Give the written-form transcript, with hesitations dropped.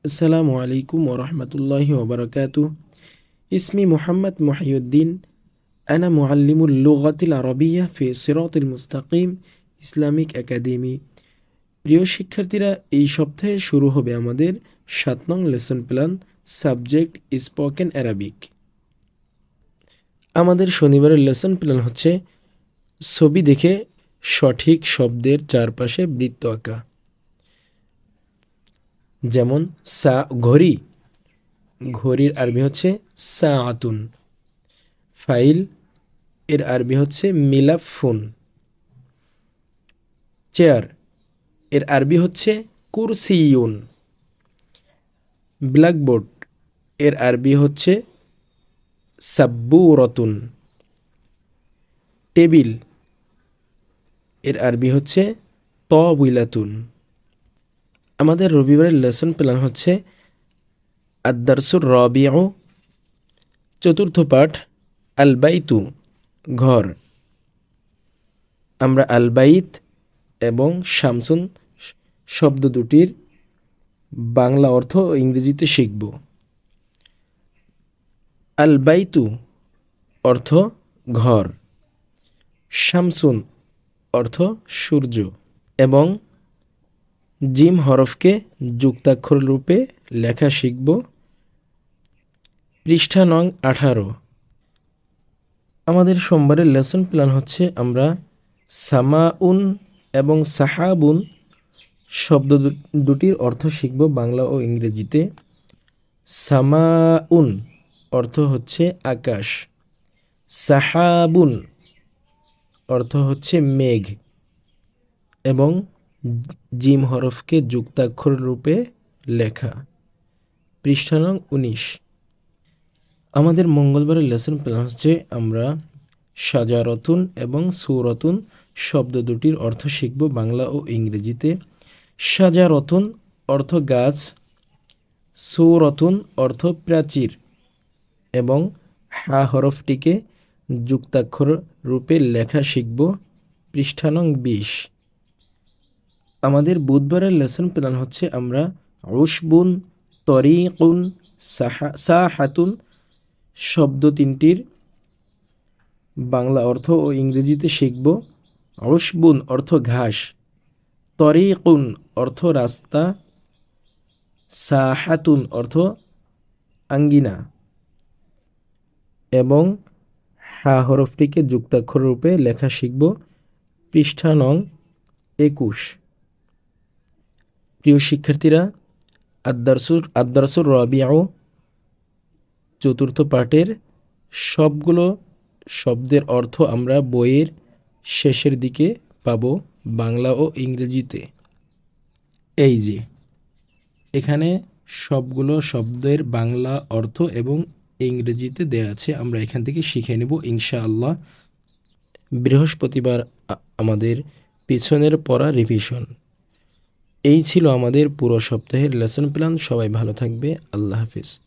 আসসালামু আলাইকুম ওরহমতুল্লাহি ওবরাকাতু। ইসমি মোহাম্মদ মহিউদ্দিন। আনা মুআল্লিমুল লুগাতিল আরবিয়া ফি সিরাতিল মুস্তাকিম ইসলামিক একাডেমি। প্রিয় শিক্ষার্থীরা, এই সপ্তাহে শুরু হবে আমাদের 7 নং lesson plan, subject spoken Arabic. আমাদের শনিবারের লেসন প্ল্যান হচ্ছে ছবি দেখে সঠিক শব্দের চারপাশে বৃত্ত আঁকা। যেমন ঘড়ি, ঘড়ির আরবি হচ্ছে সাআতুন। ফাইল এর আরবি হচ্ছে মিলাফুন। চেয়ার এর আরবি হচ্ছে কুরসিয়ুন। ব্ল্যাকবোর্ড এর আরবি হচ্ছে সাব্বুরতুন। টেবিল এর আরবি হচ্ছে তাওবিলাতুন। আমাদের রবিবারের লেসন প্ল্যান হচ্ছে আদ-দারসুর রাবিউ, চতুর্থ পাঠ আল বাইতু, ঘর। আমরা আল বাইত এবং শামসুন শব্দ দুটির বাংলা অর্থ ও ইংরেজিতে শিখব। আল বাইতু অর্থ ঘর, শামসুন অর্থ সূর্য এবং জিম হরফকে যুক্তাক্ষর রূপে লেখা শিখব। পৃষ্ঠা নং 18। আমাদের সোমবারের লেসন প্ল্যান হচ্ছে আমরা সামাউন এবং সাহাবুন শব্দ দুটির অর্থ শিখব বাংলা ও ইংরেজিতে। সামাউন অর্থ হচ্ছে আকাশ, সাহাবুন অর্থ হচ্ছে মেঘ এবং জিম হরফকে যুক্তাক্ষর রূপে লেখা। পৃষ্ঠা নং 19। আমাদের মঙ্গলবারের লেসন প্ল্যান হচ্ছে আমরা সাজারতুন এবং সূরাতুন শব্দ দুটির অর্থ শিখব বাংলা ও ইংরেজিতে। সাজারতুন অর্থ গাছ, সূরাতুন অর্থ প্রাচীর এবং হা হরফটিকে যুক্তাক্ষর রূপে লেখা শিখব। পৃষ্ঠা নং 20। আমাদের বুধবারের লেসন প্ল্যান হচ্ছে আমরা উশবুন, তরিকুন, সাহাতুন শব্দ তিনটির বাংলা অর্থ ও ইংরেজিতে শিখব। উশবুন অর্থ ঘাস, তরিকুন অর্থ রাস্তা, সাহাতুন অর্থ আঙ্গিনা এবং হা হরফটিকে যুক্তাক্ষর রূপে লেখা শিখব। পৃষ্ঠা নং 21। প্রিয় শিক্ষার্থীরা, আদ-দারসুর রাবিউ চতুর্থ পাঠের সবগুলো শব্দের অর্থ আমরা বইয়ের শেষের দিকে পাব বাংলা ও ইংরেজিতে। এই যে এখানে সবগুলো শব্দের বাংলা অর্থ এবং ইংরেজিতে দেয়া আছে, আমরা এখান থেকে শিখে নেব ইনশাআল্লাহ। বৃহস্পতিবার আমাদের পিছনের পড়া রিভিশন। এই ছিল আমাদের পুরো সপ্তাহের লেসন প্ল্যান। সবাই ভালো থাকবে। আল্লাহ হাফিজ।